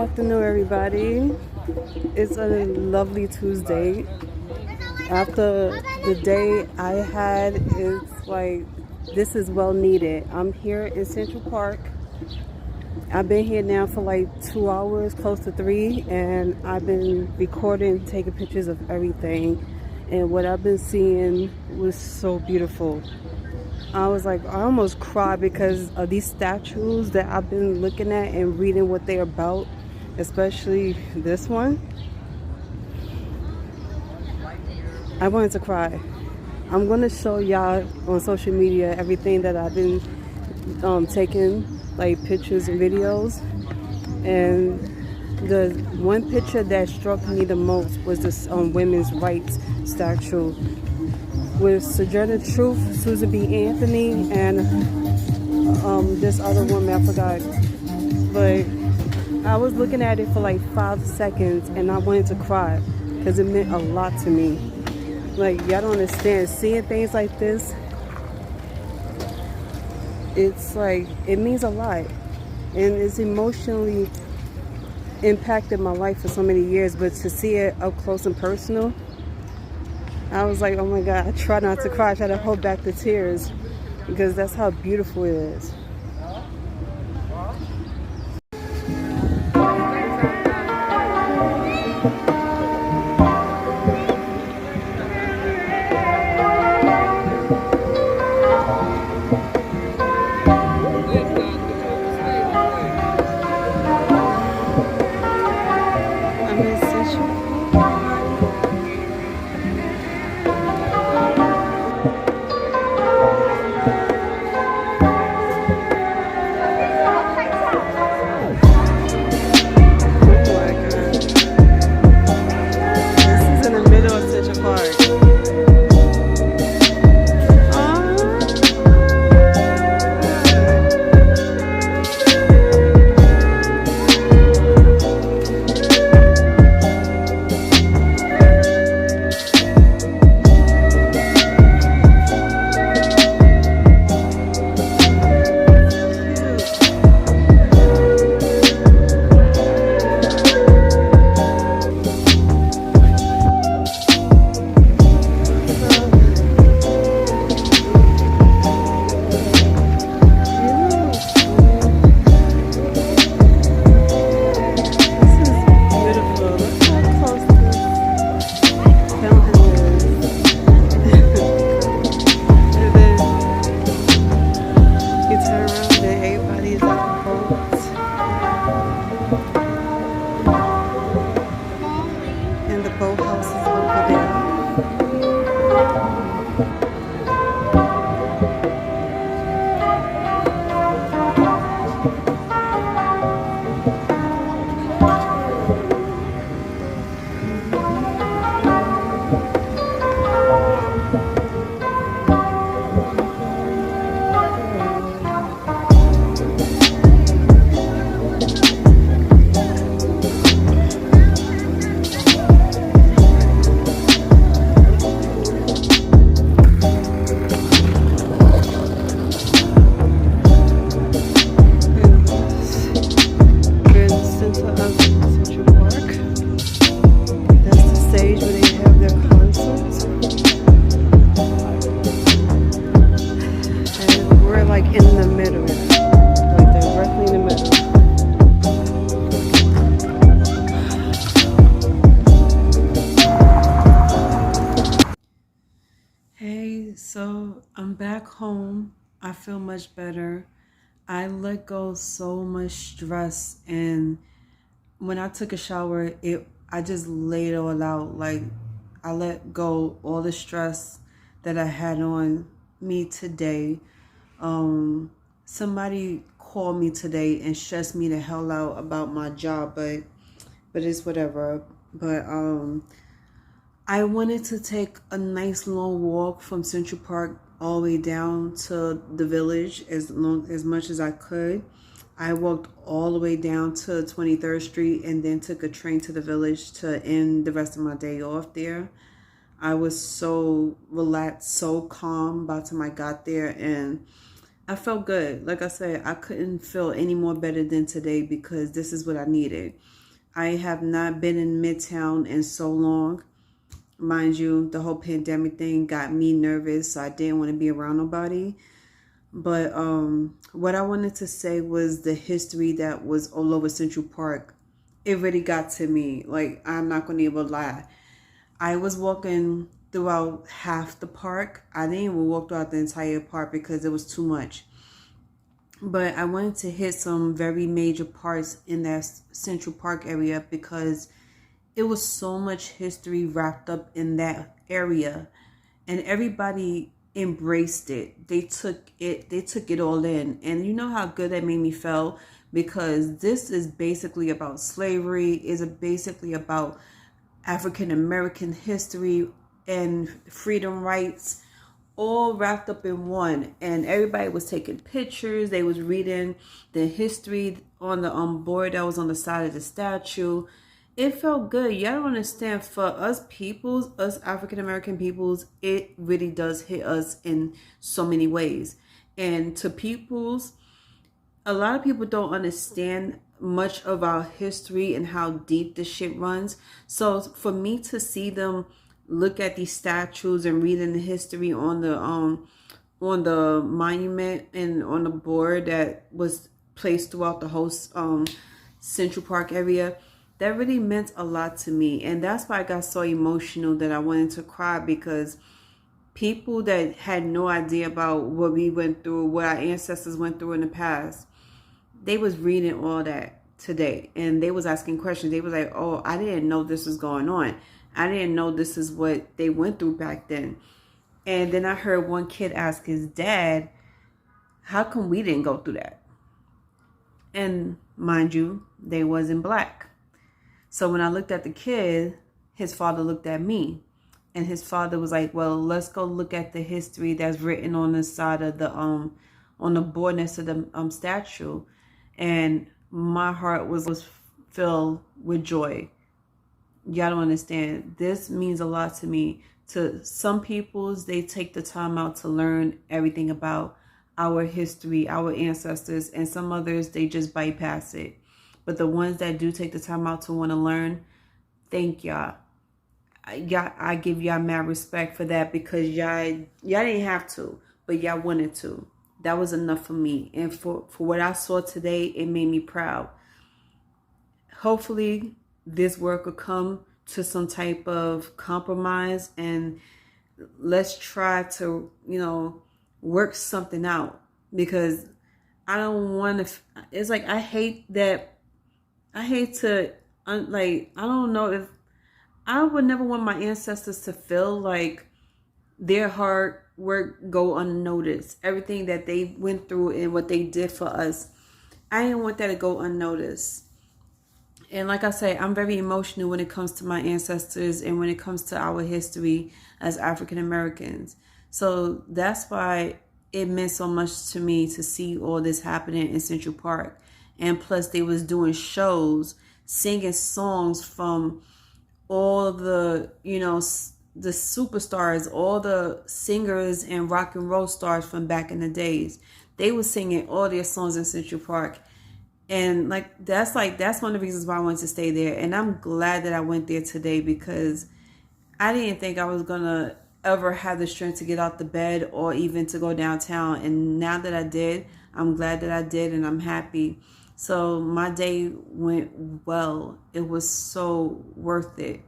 afternoon, everybody. It's a lovely Tuesday. After the day I had, it's like this is well needed. I'm here in Central Park. I've been here now for like 2 hours, close to 3, and I've been recording, taking pictures of everything. And what I've been seeing was so beautiful. I was like, I almost cried because of these statues that I've been looking at and reading what they're about, especially this one. I wanted to cry. I'm going to show y'all on social media everything that I've been taking, like pictures and videos. And the one picture that struck me the most was this women's rights statue with Sojourner Truth, Susan B. Anthony, and this other woman, I forgot. But I was looking at it for like 5 seconds and I wanted to cry because it meant a lot to me. Like, y'all don't understand. Seeing things like this, it's like, it means a lot. And it's emotionally impacted my life for so many years, but to see it up close and personal, I was like, oh my God, I try not to cry. I try to hold back the tears because that's how beautiful it is. I'm in Central. So I'm back home. I feel much better. I let go so much stress, and when I took a shower, I just laid it all out. Like, I let go all the stress that I had on me today. Somebody called me today and stressed me the hell out about my job, but it's whatever. But I wanted to take a nice long walk from Central Park all the way down to the village as much as I could. I walked all the way down to 23rd Street and then took a train to the village to end the rest of my day off there. I was so relaxed, so calm by the time I got there, and I felt good. Like I said, I couldn't feel any more better than today because this is what I needed. I have not been in Midtown in so long. Mind you, the whole pandemic thing got me nervous, so I didn't want to be around nobody. But what I wanted to say was the history that was all over Central Park. It really got to me. Like, I'm not going to even lie. I was walking throughout half the park. I didn't even walk throughout the entire park because it was too much. But I wanted to hit some very major parts in that Central Park area because it was so much history wrapped up in that area, and everybody embraced it. They took it all in. And you know how good that made me feel, because this is basically about slavery, is basically about African American history and freedom rights, all wrapped up in one. And everybody was taking pictures. They was reading the history on the board that was on the side of the statue. It felt good. Y'all don't understand. For us peoples, us African American peoples, it really does hit us in so many ways. And to peoples, a lot of people don't understand much of our history and how deep this shit runs. So for me to see them look at these statues and reading the history on the monument and on the board that was placed throughout the whole Central Park area, that really meant a lot to me. And that's why I got so emotional that I wanted to cry, because people that had no idea about what we went through, what our ancestors went through in the past, they was reading all that today, and they was asking questions. They was like, oh, I didn't know this was going on. I didn't know this is what they went through back then. And then I heard one kid ask his dad, how come we didn't go through that? And mind you, they wasn't black. So when I looked at the kid, his father looked at me, and his father was like, well, let's go look at the history that's written on the side of the on the board next to the statue. And my heart was filled with joy. Y'all don't understand. This means a lot to me. To some peoples, they take the time out to learn everything about our history, our ancestors, and some others, they just bypass it. But the ones that do take the time out to want to learn, thank y'all. I give y'all mad respect for that, because y'all didn't have to, but y'all wanted to. That was enough for me. And for what I saw today, it made me proud. Hopefully this work will come to some type of compromise, and let's try to, work something out, because I don't want to, it's like, I hate to, I don't know if, I would never want my ancestors to feel like their hard work go unnoticed. Everything that they went through and what they did for us, I didn't want that to go unnoticed. And like I say, I'm very emotional when it comes to my ancestors and when it comes to our history as African Americans. So that's why it meant so much to me to see all this happening in Central Park. And plus they was doing shows, singing songs from all the, the superstars, all the singers and rock and roll stars from back in the days. They were singing all their songs in Central Park. And that's one of the reasons why I wanted to stay there. And I'm glad that I went there today, because I didn't think I was gonna ever have the strength to get out the bed or even to go downtown. And now that I did, I'm glad that I did, and I'm happy. So my day went well. It was so worth it.